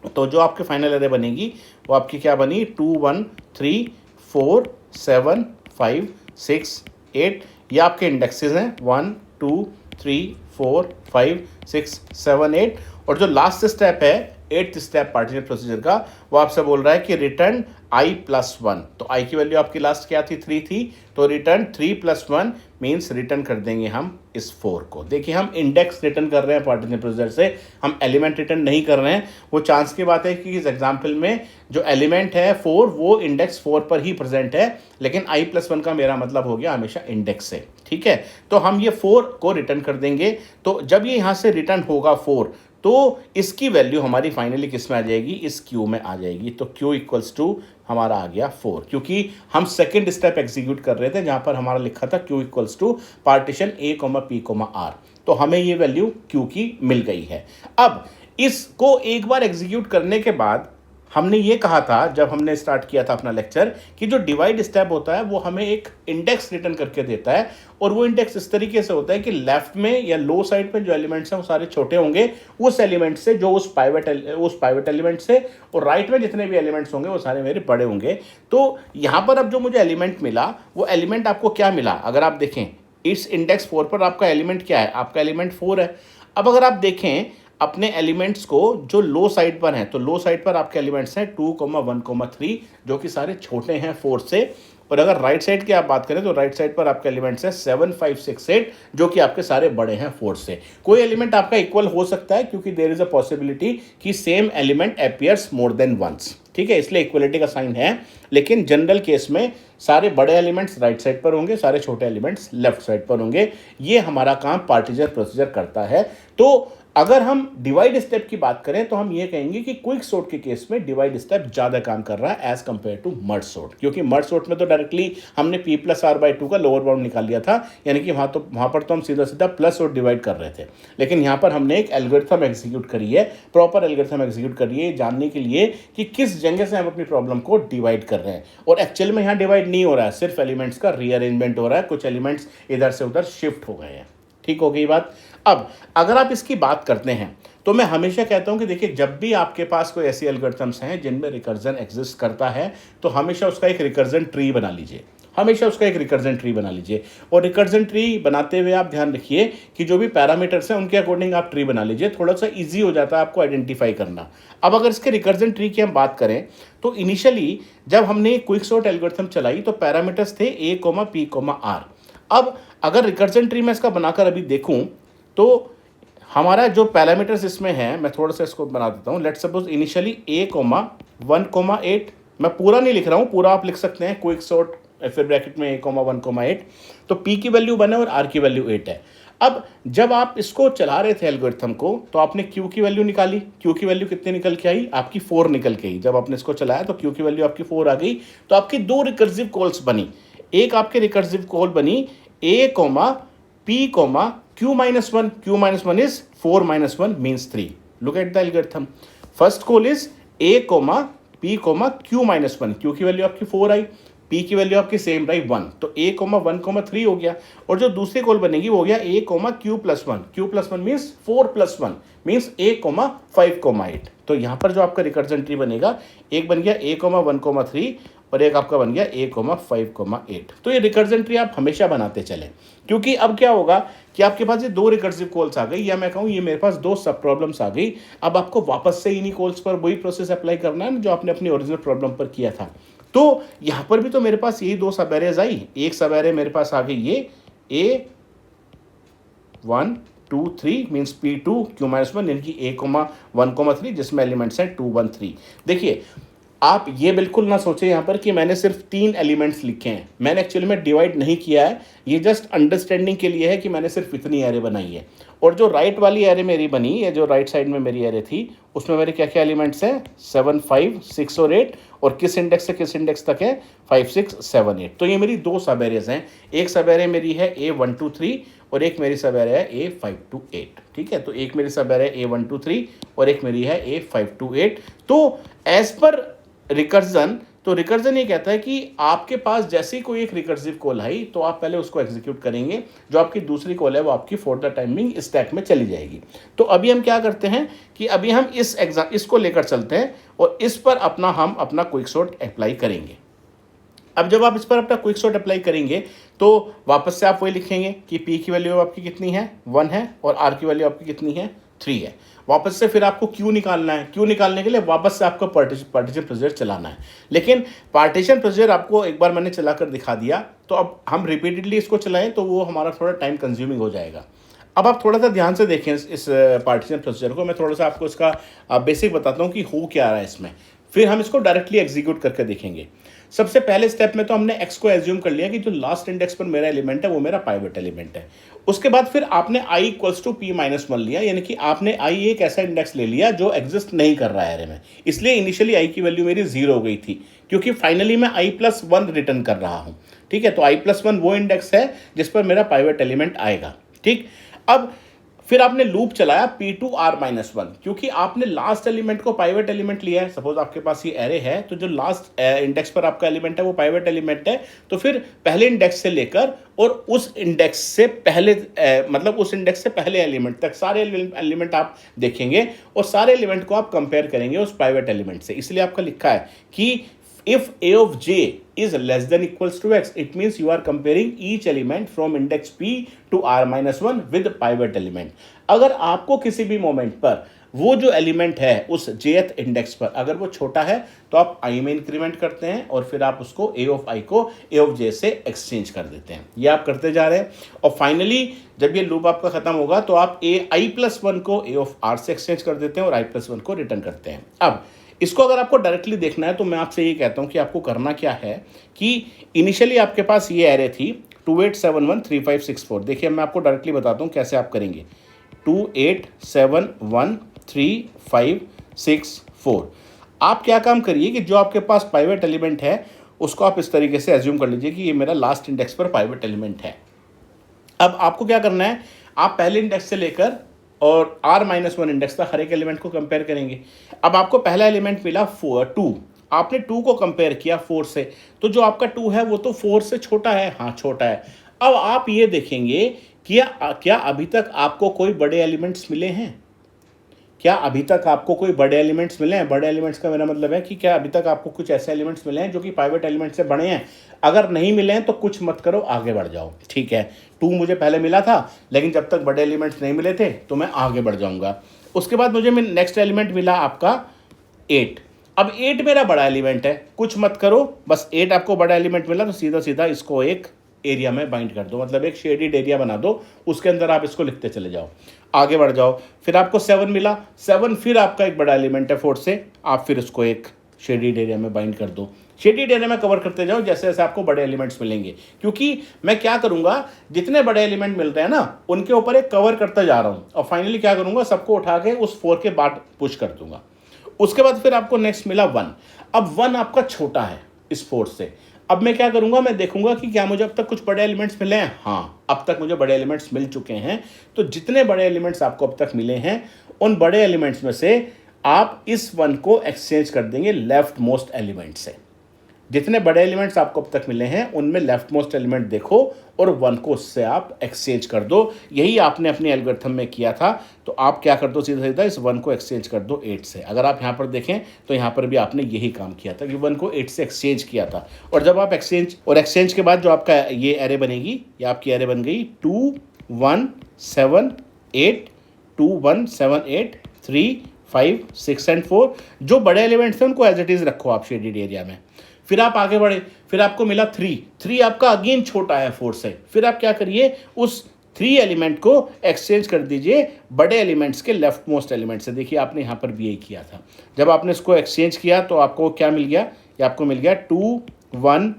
तो जो आपके फाइनल एरे बनेगी वो आपकी क्या बनी, 2 1 3 4 7 5 6 8, ये आपके इंडेक्सेस हैं 1 2 3 4 5 6 7 8। और जो लास्ट स्टेप है 8th स्टेप पार्टीशन प्रोसीजर का, वो आपसे बोल रहा है कि रिटर्न आई प्लस 1। तो आई की वैल्यू आपकी लास्ट क्या थी, 3 थी, तो रिटर्न 3 प्लस 1 मीन्स रिटर्न कर देंगे हम इस 4 को। देखिए हम इंडेक्स रिटर्न कर रहे हैं पार्टीशन प्रोसीजर से, हम एलिमेंट रिटर्न नहीं कर रहे हैं। वो चांस की बात है कि इस एग्जाम्पल में जो एलिमेंट है 4 वो इंडेक्स 4 पर ही प्रेजेंट है, लेकिन आई प्लस 1 का मेरा मतलब हो गया हमेशा इंडेक्स से, ठीक है। तो हम ये 4 को रिटर्न कर देंगे। तो जब ये यहाँ से रिटर्न होगा 4, तो इसकी वैल्यू हमारी फाइनली किस में आ जाएगी, इस क्यू में आ जाएगी। तो क्यू इक्वल्स टू हमारा आ गया 4, क्योंकि हम सेकंड स्टेप एग्जीक्यूट कर रहे थे जहां पर हमारा लिखा था Q equals to partition A comma P comma R. तो हमें ये वैल्यू क्यू की मिल गई है। अब इसको एक बार एग्जीक्यूट करने के बाद हमने ये कहा था जब हमने स्टार्ट किया था अपना लेक्चर कि जो डिवाइड स्टेप होता है वो हमें एक इंडेक्स रिटर्न करके देता है, और वो इंडेक्स इस तरीके से होता है कि लेफ्ट में या लो साइड पे जो एलिमेंट्स हैं वो सारे छोटे होंगे उस एलिमेंट से, जो उस पाइवट एलिमेंट से, और राइट में जितने भी एलिमेंट्स होंगे वो सारे मेरे बड़े होंगे। तो यहाँ पर अब जो मुझे एलिमेंट मिला वो एलिमेंट आपको क्या मिला, अगर आप देखें इस इंडेक्स 4 पर आपका एलिमेंट क्या है, आपका एलिमेंट 4 है। अब अगर आप देखें अपने एलिमेंट्स को जो लो साइड पर हैं, तो लो साइड पर आपके एलिमेंट्स हैं 2 1 3, जो कि सारे छोटे हैं 4 से। और अगर राइट साइड की आप बात करें तो राइट साइड पर आपके एलिमेंट्स हैं 7 5 6 8, जो कि आपके सारे बड़े हैं 4 से। कोई एलिमेंट आपका इक्वल हो सकता है क्योंकि देयर इज अ पॉसिबिलिटी कि same element appears more than once, ठीक है, इसलिए इक्वलिटी का साइन है। लेकिन जनरल केस में सारे बड़े एलिमेंट्स राइट साइड पर होंगे, सारे छोटे एलिमेंट्स लेफ्ट साइड पर होंगे। ये हमारा काम पार्टीशन प्रोसीजर करता है। तो अगर हम डिवाइड स्टेप की बात करें तो हम ये कहेंगे कि क्विक सॉर्ट के केस में डिवाइड स्टेप ज्यादा काम कर रहा है as compare to merge sort, क्योंकि मर्ज सॉर्ट में तो डायरेक्टली हमने p प्लस आर बाई 2 का लोअर बाउंड निकाल लिया था, यानी कि वहां पर तो हम सीधा सीधा प्लस और डिवाइड कर रहे थे। लेकिन यहाँ पर हमने एक एल्गोरिथम एग्जीक्यूट करी है, प्रॉपर एल्गोरिथम एग्जीक्यूट करी है जानने के लिए कि किस जगह से हम अपनी प्रॉब्लम को डिवाइड कर रहे हैं। और एक्चुअल में यहाँ डिवाइड नहीं हो रहा है, सिर्फ एलिमेंट्स का रीअरेंजमेंट हो रहा है, कुछ एलिमेंट्स इधर से उधर शिफ्ट हो गए हैं। ठीक हो गई बात। अब अगर आप इसकी बात करते हैं तो मैं हमेशा कहता हूं कि देखिए जब भी आपके पास कोई ऐसी एल्गोरिथम्स हैं जिनमें रिकर्जन एग्जिस्ट करता है तो हमेशा उसका एक रिकर्जन ट्री बना लीजिए, हमेशा उसका एक रिकर्जन ट्री बना लीजिए। और रिकर्जन ट्री बनाते हुए आप ध्यान रखिए कि जो भी पैरामीटर्स हैं उनके अकॉर्डिंग आप ट्री बना लीजिए, थोड़ा सा इजी हो जाता है आपको आइडेंटिफाई करना। अब अगर इसके रिकर्जन ट्री की हम बात करें तो इनिशियली जब हमने क्विक सॉर्ट एल्गोरिथम चलाई तो पैरामीटर्स थे a, p, r। अब अगर रिकर्जन ट्री में इसका बनाकर अभी देखूं तो हमारा जो पैरामीटर्स इसमें है, मैं थोड़ा सा इसको बना देता हूँ। लेट्स सपोज इनिशियली a, 1, 8, मैं पूरा नहीं लिख रहा हूँ, पूरा आप लिख सकते हैं क्विक सॉर्ट फिर ब्रैकेट में a, 1, 8। तो p की वैल्यू 1 है और r की वैल्यू 8 है। अब जब आप इसको चला रहे थे एल्गोरिथम को तो आपने q की वैल्यू निकाली, q की वैल्यू कितनी निकल के आई, आपकी 4 निकल के आई। जब आपने इसको चलाया तो q की वैल्यू आपकी 4 आ गई। तो आपकी दो रिकर्सिव कॉल्स बनी, एक आपकी रिकर्सिव कॉल बनी a, p, q-1, q-1 is 4 minus 1 means 3. Look at the algorithm. First call is a, p, q-1. q की वैल्यू आपकी 4 आई, p की वैल्यू आपकी सेम रही 1, तो a, 1, 3 हो गया। और जो दूसरी कॉल बनेगी वो हो गया a, q+1, q+1 means 4+1 means a, 5, 8। तो यहाँ पर जो आपका रिकर्जन ट्री बनेगा, एक बन गया a, 1, 3 और एक आपका बन गया a, 5, 8। तो ये रिकर्जन ट्री आप हमेशा बनाते चले, क्योंकि अब क्या होगा कि आपके पास ये दो रिकर्सिव कॉल्स आ गई, या मैं कहूँ ये मेरे पास दो सब प्रॉब्लम्स आ गई। अब आपको वापस से इन्हीं कॉल्स पर वही प्रोसेस अप्लाई करना है जो आपने अपनी ओरिजिनल प्रॉब्लम पर किया था। तो यहाँ पर भी तो मेरे पास यही दो सब एरेज आई, एक सब एरे मेरे पास आ गई ये a1, 2 3 मीन्स P2 Q-1 यानी कि A,1,3 जिसमें एलिमेंट्स हैं 2 1 3। देखिए आप ये बिल्कुल ना सोचें यहाँ पर कि मैंने सिर्फ 3 एलिमेंट्स लिखे हैं, मैंने एक्चुअली में डिवाइड नहीं किया है, ये जस्ट अंडरस्टैंडिंग के लिए है कि मैंने सिर्फ इतनी एरे बनाई है। और जो राइट वाली एरे मेरी बनी है, जो राइट साइड में मेरी एरे थी, उसमें मेरे क्या क्या एलिमेंट्स हैं 7 5 6 और 8, और किस इंडेक्स से किस इंडेक्स तक है 5 6 7 8। तो ये मेरी 2 सब एरेज हैं, एक सब एरे मेरी है A1 2 3 और एक मेरी सब एरे है A5 2 8। ठीक है, तो एक मेरी सब एरे है A1 2 3 और एक मेरी है A5 2 8। तो एज पर रिकर्जन, तो रिकर्जन ये कहता है कि आपके पास जैसे ही कोई एक रिकर्सिव कॉल आई तो आप पहले उसको एग्जीक्यूट करेंगे, जो आपकी दूसरी कॉल है वो आपकी फॉर द टाइमिंग स्टैक में चली जाएगी। तो अभी हम क्या करते हैं कि अभी हम इसको लेकर चलते हैं और इस पर हम अपना क्विक सॉर्ट अप्लाई करेंगे। अब जब आप इस पर अपना क्विक सॉर्ट अप्लाई करेंगे तो वापस से आप वही लिखेंगे कि P की वैल्यू आपकी कितनी है 1 है और R की वैल्यू आपकी कितनी है 3 है। वापस से फिर आपको Q निकालना है, Q निकालने के लिए वापस से आपको पार्टीशन प्रोसीजर चलाना है। लेकिन पार्टीशन प्रोसीजर आपको एक बार मैंने चला कर दिखा दिया, तो अब हम रिपीटेडली इसको चलाएं तो वो हमारा थोड़ा टाइम कंज्यूमिंग हो जाएगा। अब आप थोड़ा सा ध्यान से देखें इस पार्टीशन प्रोसीजर को, मैं थोड़ा सा आपको इसका बेसिक बताता हूँ कि हो क्या रहा है इसमें, फिर हम इसको डायरेक्टली एग्जीक्यूट करके देखेंगे। सबसे पहले स्टेप में तो हमने x को एज्यूम कर लिया कि जो लास्ट इंडेक्स पर मेरा एलिमेंट है वो मेरा पाइवट एलिमेंट है। उसके बाद फिर आपने i इक्वल्स टू P-1 लिया, यानी कि आपने i एक ऐसा इंडेक्स ले लिया जो एग्जिस्ट नहीं कर रहा है एरे में, इसलिए इनिशियली i की वैल्यू मेरी 0 हो गई थी, क्योंकि फाइनली मैं i+1 रिटर्न कर रहा हूं। ठीक है, तो i+1 वो इंडेक्स है जिस पर मेरा पाइवट एलिमेंट आएगा। ठीक, अब फिर आपने लूप चलाया P2R-1, क्योंकि आपने लास्ट एलिमेंट को पाइवट एलिमेंट लिया है। सपोज आपके पास ये एरे है, तो जो लास्ट इंडेक्स पर आपका एलिमेंट है वो पाइवट एलिमेंट है, तो फिर पहले इंडेक्स से लेकर और उस इंडेक्स से पहले मतलब उस इंडेक्स से पहले एलिमेंट तक सारे एलिमेंट आप देखेंगे और सारे एलिमेंट को आप कंपेयर करेंगे उस पाइवट एलिमेंट से। इसलिए आपका लिखा है कि if a of j is less than equals to x, it means you are comparing each element from index p to r-1 with pivot element। अगर आपको किसी भी मोमेंट पर वो जो एलिमेंट है उस jth इंडेक्स पर अगर वो छोटा है तो आप i में इंक्रीमेंट करते हैं और फिर आप उसको a of i को a of j से एक्सचेंज कर देते हैं। ये आप करते जा रहे हैं और फाइनली जब ये लूप आपका खत्म होगा तो आप i+1 को a of r से एक्सचेंज कर देते हैं और i+1 को रिटर्न करते हैं। अब इसको अगर आपको डायरेक्टली देखना है तो मैं आपसे ये कहता हूं कि आपको करना क्या है कि इनिशियली आपके पास ये एरे थी 28713564। देखिए मैं आपको डायरेक्टली बताता हूं कैसे आप करेंगे। 28713564 आप क्या काम करिए कि जो आपके पास पाइवट एलिमेंट है उसको आप इस तरीके से एज्यूम कर लीजिए कि ये मेरा लास्ट इंडेक्स पर पाइवट एलिमेंट है। अब आपको क्या करना है, आप पहले इंडेक्स से लेकर और r-1 इंडेक्स था हर एक एलिमेंट को कंपेयर करेंगे। अब आपको पहला एलिमेंट मिला 2, आपने 2 को कंपेयर किया 4 से, तो जो आपका 2 है वो तो 4 से छोटा है, हाँ छोटा है। अब आप ये देखेंगे कि क्या अभी तक आपको कोई बड़े एलिमेंट्स मिले हैं, क्या अभी तक आपको कोई बड़े एलिमेंट्स मिले हैं। बड़े एलिमेंट्स का मेरा मतलब है कि क्या अभी तक आपको कुछ ऐसे एलिमेंट्स मिले हैं जो कि पाइवट एलिमेंट से बड़े हैं। अगर नहीं मिले हैं तो कुछ मत करो, आगे बढ़ जाओ। ठीक है, 2 मुझे पहले मिला था लेकिन जब तक बड़े एलिमेंट्स नहीं मिले थे तो मैं आगे बढ़ जाऊंगा। उसके बाद मुझे नेक्स्ट एलिमेंट मिला आपका 8। अब 8 मेरा बड़ा एलिमेंट है, कुछ मत करो, बस 8 आपको बड़ा एलिमेंट मिला तो सीधा सीधा इसको एक एरिया में बाइंड कर दो, मतलब एक शेडेड एरिया बना दो, उसके अंदर आप इसको लिखते चले जाओ, आगे बढ़ जाओ। फिर आपको 7 मिला, 7 फिर आपका एक बड़ा एलिमेंट है 4 से, आप फिर उसको एक शेडेड एरिया में बाइंड कर दो, शेडेड एरिया में कवर करते जाओ जैसे जैसे आपको बड़े एलिमेंट्स मिलेंगे। क्योंकि मैं क्या करूंगा, जितने बड़े एलिमेंट मिल रहे हैं ना उनके ऊपर एक कवर करता जा रहा हूं और फाइनली क्या करूंगा, सबको उठा के उस 4 के बाद पुश कर दूंगा। उसके बाद फिर आपको नेक्स्ट मिला 1। अब 1 आपका छोटा है इस 4 से। अब मैं क्या करूंगा, मैं देखूंगा कि क्या मुझे अब तक कुछ बड़े एलिमेंट्स मिले हैं। हाँ, अब तक मुझे बड़े एलिमेंट्स मिल चुके हैं। तो जितने बड़े एलिमेंट्स आपको अब तक मिले हैं उन बड़े एलिमेंट्स में से आप इस 1 को एक्सचेंज कर देंगे लेफ्ट मोस्ट एलिमेंट से। जितने बड़े एलिमेंट्स आपको अब तक मिले हैं उनमें लेफ्ट मोस्ट एलिमेंट देखो और 1 को उससे आप एक्सचेंज कर दो। यही आपने अपने एल्गोरिथम में किया था। तो आप क्या कर दो, सीधा सीधा इस 1 को एक्सचेंज कर दो 8 से। अगर आप यहाँ पर देखें तो यहाँ पर भी आपने यही काम किया था कि 1 को 8 से एक्सचेंज किया था। और जब आप एक्सचेंज के बाद जो आपका ये एरे बनेगी, ये आपकी एरे बन गई 2 1 7 8 2 1 7 8 3 5 6 एंड 4। जो बड़े एलिमेंट्स हैं उनको एज इट इज़ रखो आप शेडेड एरिया में। फिर आप आगे बढ़े, फिर आपको मिला 3 आपका अगेन छोटा है 4 से। फिर आप क्या करिए, उस थ्री एलिमेंट को एक्सचेंज कर दीजिए बड़े एलिमेंट्स के लेफ्ट मोस्ट एलिमेंट से। देखिए आपने यहाँ पर भी यही किया था। जब आपने इसको एक्सचेंज किया तो आपको क्या मिल गया, ये आपको मिल गया 2 1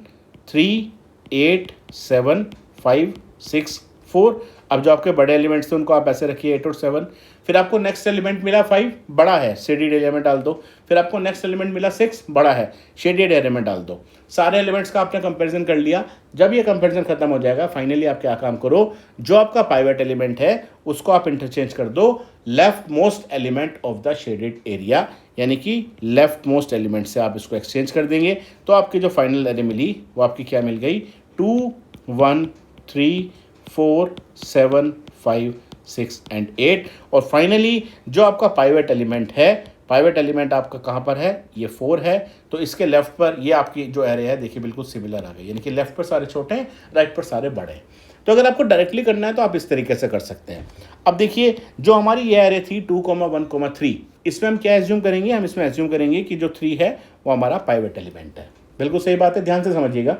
3 8 7 5 6 4। अब जो आपके बड़े एलिमेंट्स थे उनको आप ऐसे रखिए 8 और 7। फिर आपको नेक्स्ट एलिमेंट मिला 5, बड़ा है, शेडेड एरिया में डाल दो। फिर आपको नेक्स्ट एलिमेंट मिला 6, बड़ा है, शेडेड एरिया में डाल दो। सारे एलिमेंट्स का आपने कंपैरिजन कर लिया। जब ये कंपैरिजन खत्म हो जाएगा, फाइनली आप क्या काम करो, जो आपका पाइवट एलिमेंट है उसको आप इंटरचेंज कर दो left most element of the shaded area, यानी कि लेफ्ट मोस्ट एलिमेंट से आप इसको एक्सचेंज कर देंगे। तो आपकी जो फाइनल एरे मिली वो आपकी क्या मिल गई, 2 1 3 4 7 5 6 एंड 8। और फाइनली जो आपका पाइवट एलिमेंट है, पाइवट एलिमेंट आपका कहाँ पर है, ये 4 है। तो इसके लेफ्ट पर ये आपकी जो एरे है देखिए बिल्कुल सिमिलर आ गई, यानी कि लेफ्ट पर सारे छोटे हैं, राइट पर सारे बड़े हैं। तो अगर आपको डायरेक्टली करना है तो आप इस तरीके से कर सकते हैं। अब देखिए जो हमारी ये एरे थी 2 1 3, इसमें हम क्या एज्यूम करेंगे, हम इसमें एज्यूम करेंगे कि जो 3 है वो हमारा पाइवट एलिमेंट है। बिल्कुल सही बात है, ध्यान से समझिएगा।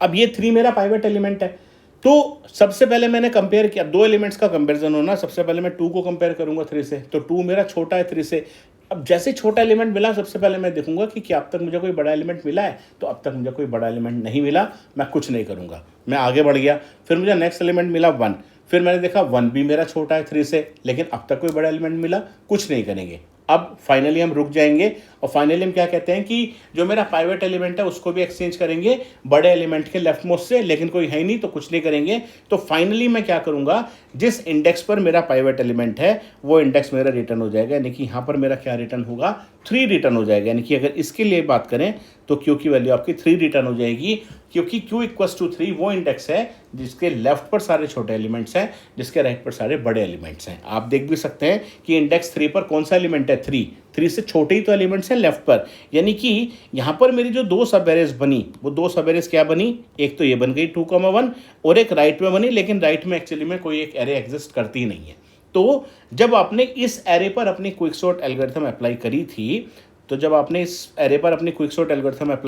अब ये 3 मेरा पाइवट एलिमेंट है। तो सबसे पहले मैंने कंपेयर किया, दो एलिमेंट्स का कंपैरिजन होना, सबसे पहले मैं 2 को कंपेयर करूंगा 3 से। तो 2 मेरा छोटा है 3 से। अब जैसे छोटा एलिमेंट मिला सबसे पहले मैं देखूंगा कि क्या अब तक मुझे कोई बड़ा एलिमेंट मिला है। तो अब तक मुझे कोई बड़ा एलिमेंट नहीं मिला, मैं कुछ नहीं करूंगा, मैं आगे बढ़ गया। फिर मुझे नेक्स्ट एलिमेंट मिला 1, फिर मैंने देखा 1 भी मेरा छोटा है 3 से, लेकिन अब तक कोई बड़ा एलिमेंट मिला, कुछ नहीं करेंगे। अब फाइनली हम रुक जाएंगे और फाइनली हम क्या कहते हैं कि जो मेरा पाइवट एलिमेंट है उसको भी एक्सचेंज करेंगे बड़े एलिमेंट के लेफ्ट मोस्ट से, लेकिन कोई है नहीं तो कुछ नहीं करेंगे। तो फाइनली मैं क्या करूंगा, जिस इंडेक्स पर मेरा पाइवट एलिमेंट है वो इंडेक्स मेरा रिटर्न हो जाएगा, यानी कि यहाँ पर मेरा क्या रिटर्न होगा, 3 रिटर्न हो जाएगा। यानी कि अगर इसके लिए बात करें तो क्यू की वैल्यू आपकी 3 रिटर्न हो जाएगी, क्योंकि क्यू इक्वल्स टू 3 वो इंडेक्स है जिसके लेफ्ट पर सारे छोटे एलिमेंट्स हैं, जिसके राइट पर सारे बड़े एलिमेंट्स हैं। आप देख भी सकते हैं कि इंडेक्स 3 पर कौन सा एलिमेंट है, 3 से छोटे ही तो एलिमेंट्स हैं लेफ्ट पर। यानी कि यहाँ पर मेरी जो 2 सब एरेज बनी वो 2 सब एरेज क्या बनी, एक तो ये बन गई 2 1 और एक राइट में बनी, लेकिन राइट में एक्चुअली में कोई एक एरे एग्जिस्ट करती ही नहीं है। तो जब आपने इस एरे पर अपनी क्विकसॉर्ट एल्गोरिथम अप्लाई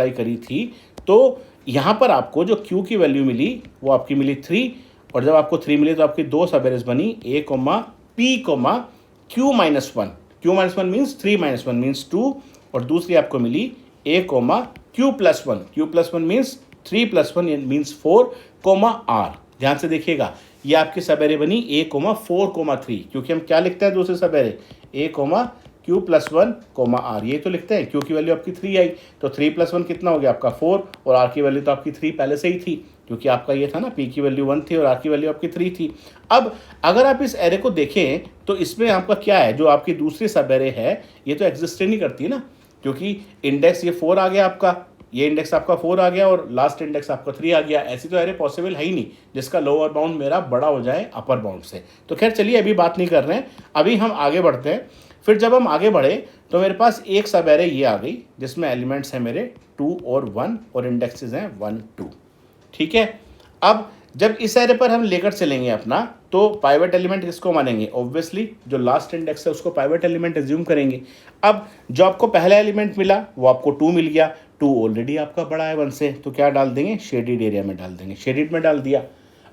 करी थी, तो यहाँ पर आपको जो Q की वैल्यू मिली वो आपकी मिली 3, और जब आपको 3 मिली तो आपकी 2 सब एरेज बनी A, P, Q -1। Q -1 means 3 -1 means 2, और दूसरी आपको मिली A, Q +1। Q +1 means 3 + 1 means 4, R। ध्यान से देखिएगा, ये आपकी सब एरे बनी A, 4, 3, क्योंकि हम क्या लिखते हैं दूसरे सब एरे, A, Q +1, R, ये तो लिखते हैं। Q की वैल्यू आपकी 3 आई, तो 3 + 1 कितना हो गया आपका 4, और R की वैल्यू तो आपकी 3 पहले से ही थी, क्योंकि आपका ये था ना, P की वैल्यू 1 थी और R की वैल्यू आपकी 3 थी। अब अगर आप इस एरे को देखें तो इसमें आपका क्या है, जो आपकी दूसरी सब एरे है ये तो एग्जिस्ट ही नहीं करती है ना, क्योंकि इंडेक्स ये 4 आ गया आपका, ये इंडेक्स आपका 4 आ गया और लास्ट इंडेक्स आपका 3 आ गया। ऐसी तो एरे पॉसिबल है ही नहीं जिसका लोअर बाउंड मेरा बड़ा हो जाए अपर बाउंड से। तो खैर चलिए अभी बात नहीं कर रहे हैं, अभी हम आगे बढ़ते हैं। फिर जब हम आगे बढ़े तो मेरे पास एक सब एरे ये आ गई जिसमें एलिमेंट्स हैं मेरे 2 और 1 और इंडेक्सेस हैं 1 2। ठीक है, अब जब इस एरे पर हम लेकर चलेंगे अपना, तो पाइवट एलिमेंट किसको मानेंगे, ऑब्वियसली जो लास्ट इंडेक्स है उसको पाइवट एलिमेंट एज्यूम करेंगे। अब जो आपको पहला एलिमेंट मिला वो आपको 2 मिल गया, 2 ऑलरेडी आपका बड़ा है 1 से, तो क्या डाल देंगे, शेडेड एरिया में डाल देंगे, शेडेड में डाल दिया।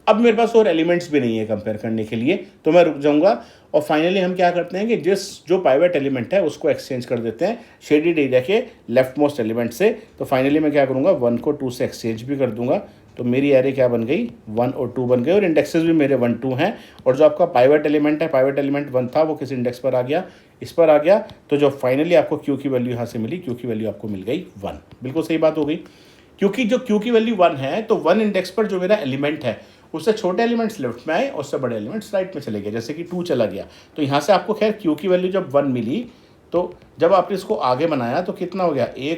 अब मेरे पास और एलिमेंट्स भी नहीं है कंपेयर करने के लिए, तो मैं रुक जाऊंगा और फाइनली हम क्या करते हैं कि जो पाइवट एलिमेंट है उसको एक्सचेंज कर देते हैं शेडेड एरिया के लेफ्ट मोस्ट एलिमेंट से। तो फाइनली मैं क्या करूंगा, 1 को 2 से एक्सचेंज भी कर दूंगा, तो मेरी एरे क्या बन गई, 1 और 2 बन गए, और इंडेक्सेस भी मेरे 1 2 हैं। और जो आपका पाइवट एलिमेंट है, पाइवट एलिमेंट 1 था, वो किस इंडेक्स पर आ गया, इस पर आ गया। तो जो फाइनली आपको Q की वैल्यू यहाँ से मिली, Q की वैल्यू आपको मिल गई 1। बिल्कुल सही बात हो गई, क्योंकि जो Q की वैल्यू 1 है तो 1 इंडेक्स पर जो मेरा एलिमेंट है उससे छोटे एलिमेंट्स लेफ्ट में आए और उससे बड़े एलिमेंट्स राइट में चले गए, जैसे कि 2 चला गया। तो यहाँ से आपको खैर Q की वैल्यू जब 1 मिली, तो जब आपने इसको आगे बनाया तो कितना हो गया, A,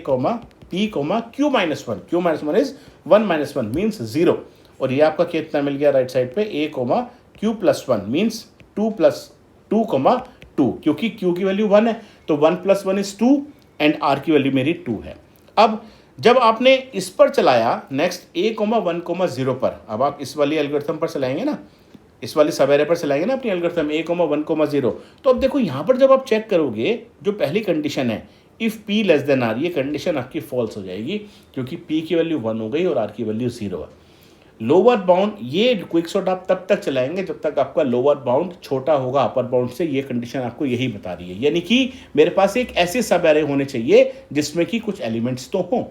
P, Q -1। Q -1 is 1 -1 means 0, और ये आपका कितना मिल गया राइट साइड पे, A, Q +1 मीन्स 2 + 2, 2, क्योंकि Q की वैल्यू 1 है तो 1 + 1 इज 2 एंड R की वैल्यू मेरी 2 है। अब जब आपने इस पर चलाया नेक्स्ट A, 1, 0 पर, अब आप इस वाली एल्गोरिथम पर चलाएंगे ना, इस वाली सब एरे पर चलाएंगे ना अपनी एल्गोरिथम A, 1, 0, तो अब देखो यहाँ पर जब आप चेक करोगे जो पहली कंडीशन है इफ़ P R, ये कंडीशन आपकी फॉल्स हो जाएगी, क्योंकि P की वैल्यू 1 हो गई और R की वैल्यू 0 है। लोअर बाउंड, ये क्विक सॉर्ट आप तब तक चलाएंगे जब तक आपका लोअर बाउंड छोटा होगा अपर बाउंड से। ये कंडीशन आपको यही बता रही है, यानी कि मेरे पास एक ऐसे सब एरे होने चाहिए जिसमें कि कुछ एलिमेंट्स तो हों,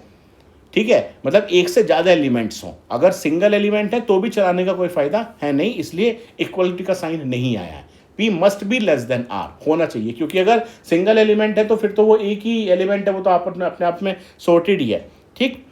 ठीक है, मतलब एक से ज्यादा एलिमेंट्स हों। अगर सिंगल एलिमेंट है तो भी चलाने का कोई फायदा है नहीं, इसलिए इक्वलिटी का साइन नहीं आया है। P must be less than R होना चाहिए, क्योंकि अगर सिंगल एलिमेंट है तो फिर तो वो एक ही एलिमेंट है, वो तो आप अपने आप में सॉर्टेड ही है, ठीक।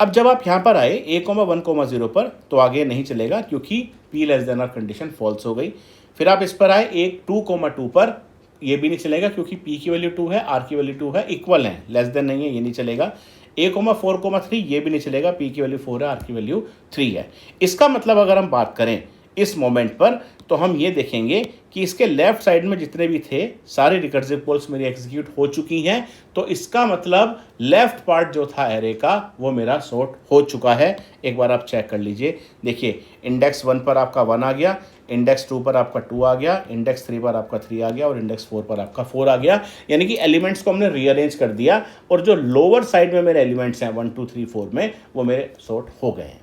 अब जब आप यहां पर आए a,1,0 पर, तो आगे नहीं चलेगा क्योंकि P less than R condition false हो गई। फिर आप इस पर आए 2,2 पर, ये भी नहीं चलेगा क्योंकि P की वैल्यू 2 है, R की वैल्यू 2 है, इक्वल है, लेस देन नहीं है, ये नहीं चलेगा। 4,3 ये भी नहीं चलेगा, P की वैल्यू 4 है, R की वैल्यू 3 है। इसका मतलब अगर हम बात करें इस मोमेंट पर, तो हम ये देखेंगे कि इसके लेफ्ट साइड में जितने भी थे सारे रिकर्सिव कॉल्स मेरी एग्जीक्यूट हो चुकी हैं, तो इसका मतलब लेफ्ट पार्ट जो था एरे का वो मेरा सॉर्ट हो चुका है। एक बार आप चेक कर लीजिए, देखिए इंडेक्स 1 पर आपका 1 आ गया, इंडेक्स 2 पर आपका 2 आ गया, इंडेक्स 3 पर आपका 3 आ गया और इंडेक्स 4 पर आपका 4 आ गया। यानी कि एलिमेंट्स को हमने रीअरेंज कर दिया और जो लोअर साइड में मेरे एलिमेंट्स हैं 1 2 3 4 में, वो मेरे सॉर्ट हो गए हैं।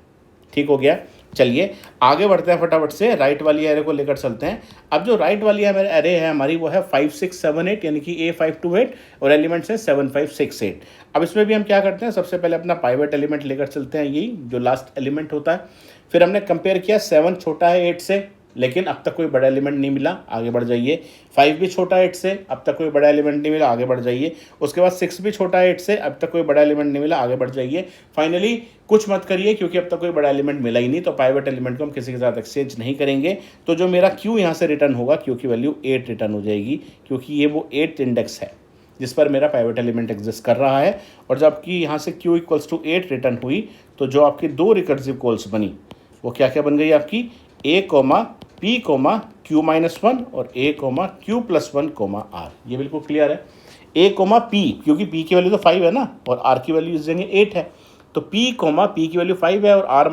ठीक हो गया। चलिए आगे बढ़ते हैं, फटाफट से राइट वाली एरे को लेकर चलते हैं। अब जो राइट वाली एरे है हमारी, वो है 5 6 7 8, यानी कि A5 to 8 और एलिमेंट्स है 7 5 6 8। अब इसमें भी हम क्या करते हैं, सबसे पहले अपना पाइवट एलिमेंट लेकर चलते हैं, यही जो लास्ट एलिमेंट होता है। फिर हमने कंपेयर किया, 7 छोटा है 8 से, लेकिन अब तक कोई बड़ा एलिमेंट नहीं मिला, आगे बढ़ जाइए। 5 भी छोटा है 8 से, अब तक कोई बड़ा एलिमेंट नहीं मिला, आगे बढ़ जाइए। उसके बाद 6 भी छोटा है 8 से, अब तक कोई बड़ा एलिमेंट नहीं मिला, आगे बढ़ जाइए। फाइनली कुछ मत करिए क्योंकि अब तक कोई बड़ा एलिमेंट मिला ही नहीं, तो पाइवट एलिमेंट को हम किसी के साथ एक्सचेंज नहीं करेंगे। तो जो मेरा क्यू यहाँ से रिटर्न होगा, क्यू की वैल्यू 8 रिटर्न हो जाएगी, क्योंकि ये वो 8 इंडेक्स है जिस पर मेरा पाइवट एलिमेंट एग्जिस्ट कर रहा है। और जब आपकी यहाँ से q इक्वल्स टू 8 रिटर्न हुई, तो जो आपकी दो रिकर्सिव कॉल्स बनी वो क्या क्या बन गई आपकी, a, P, Q-1 और A, Q+1, R। ये बिल्कुल क्लियर है। A, P, क्योंकि P की वैल्यू तो 5 है ना और R की वैल्यू इस जगह 8 है, तो P, P की वैल्यू 5 है और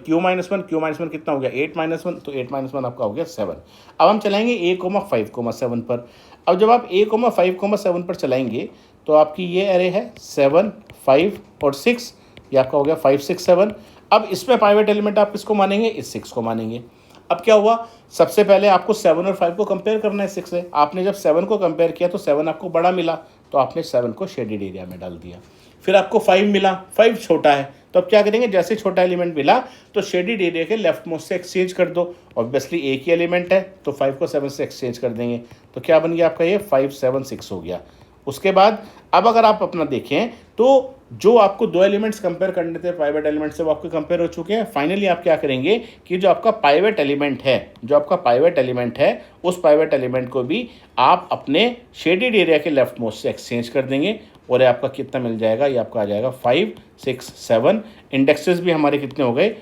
Q-1 कितना हो गया, 8-1, तो 8-1 आपका हो गया 7। अब हम चलाएंगे A, 5, 7 पर। अब जब आप A, 5, 7 पर चलाएंगे तो आपकी ये एरे है 7 5 और 6, ये आपका हो गया 5 6 7। अब इसमें पाइवट एलिमेंट आप किसको मानेंगे, इस 6 को मानेंगे। अब क्या हुआ, सबसे पहले आपको 7 और 5 को कंपेयर करना है 6 से। आपने जब 7 को कंपेयर किया तो 7 आपको बड़ा मिला, तो आपने 7 को शेडेड एरिया में डाल दिया। फिर आपको 5 मिला, 5 छोटा है, तो अब क्या करेंगे, जैसे छोटा एलिमेंट मिला तो शेडेड एरिया के लेफ्ट मोस्ट से एक्सचेंज कर दो। ऑब्वियसली एक ही एलिमेंट है तो 5 को 7 से एक्सचेंज कर देंगे, तो क्या बन गया आपका, ये 5 7 6 हो गया। उसके बाद अब अगर आप अपना देखें तो जो आपको दो एलिमेंट्स कंपेयर करने थे पाइवट एलिमेंट से, वो आपके कंपेयर हो चुके हैं। फाइनली आप क्या करेंगे कि जो आपका पाइवट एलिमेंट है, उस पाइवट एलिमेंट को भी आप अपने शेडेड एरिया के लेफ्ट मोस्ट से एक्सचेंज कर देंगे और ये आपका कितना मिल जाएगा, ये आपका आ जाएगा 5 6 7। इंडेक्सेस भी हमारे कितने हो गए,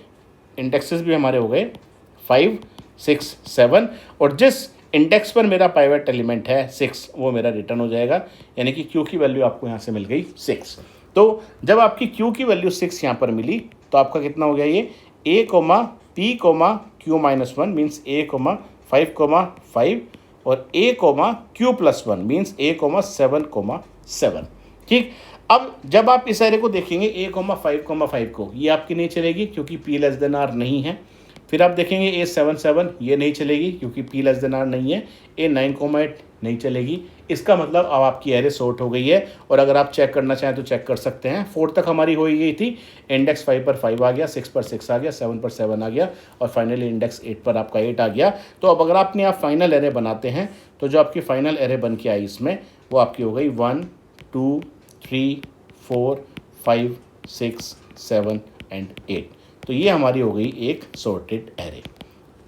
इंडेक्सेस भी हमारे हो गए 5 6 7, और जिस इंडेक्स पर मेरा पाइवट एलिमेंट है 6, वो मेरा रिटर्न हो जाएगा। यानी कि क्यू की वैल्यू आपको यहाँ से मिल गई 6। तो जब आपकी क्यू की वैल्यू 6 यहाँ पर मिली तो आपका कितना हो गया, ये A, P, Q-1 means A, 5, 5 और A, Q+1 मीन्स A, 7, 7। ठीक। अब जब आप इस एरे को देखेंगे A, 5, 5 को, ये आपकी नहीं चलेगी क्योंकि P लेस देन R नहीं है। फिर आप देखेंगे A, 7 7, ये नहीं चलेगी क्योंकि P लेस देन R नहीं है। A, 9, 8 नहीं चलेगी। इसका मतलब अब आपकी एरे सॉर्ट हो गई है। और अगर आप चेक करना चाहें तो चेक कर सकते हैं। 4 तक हमारी हो गई थी, इंडेक्स 5 पर 5 आ गया, 6 पर 6 आ गया, 7 पर 7 आ गया और फाइनली इंडेक्स 8 पर आपका 8 आ गया। तो अब अगर आपने आप फाइनल एरे बनाते हैं तो जो आपकी फाइनल एरे बन के आई इसमें, वो आपकी हो गई 1 2 3 4 5 6 7 एंड 8। तो ये हमारी हो गई एक सॉर्टेड एरे।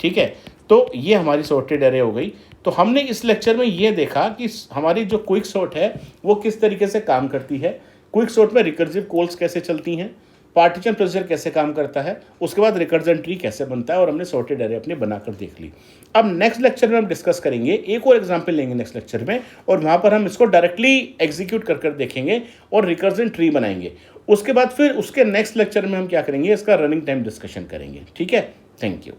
ठीक है, तो ये हमारी सॉर्टेड एरे हो गई। तो हमने इस लेक्चर में ये देखा कि हमारी जो क्विक सॉर्ट है वो किस तरीके से काम करती है, क्विक सॉर्ट में रिकर्सिव कॉल्स कैसे चलती हैं, पार्टीशन प्रोसीजर कैसे काम करता है, उसके बाद रिकर्जन ट्री कैसे बनता है, और हमने सॉर्टेड एरे अपने बनाकर देख ली। अब नेक्स्ट लेक्चर में हम डिस्कस करेंगे, एक और एग्जांपल लेंगे नेक्स्ट लेक्चर में, और वहाँ पर हम इसको डायरेक्टली एग्जीक्यूट कर देखेंगे और रिकर्जन ट्री बनाएंगे। उसके बाद फिर उसके नेक्स्ट लेक्चर में हम क्या करेंगे, इसका रनिंग टाइम डिस्कशन करेंगे। ठीक है, थैंक यू।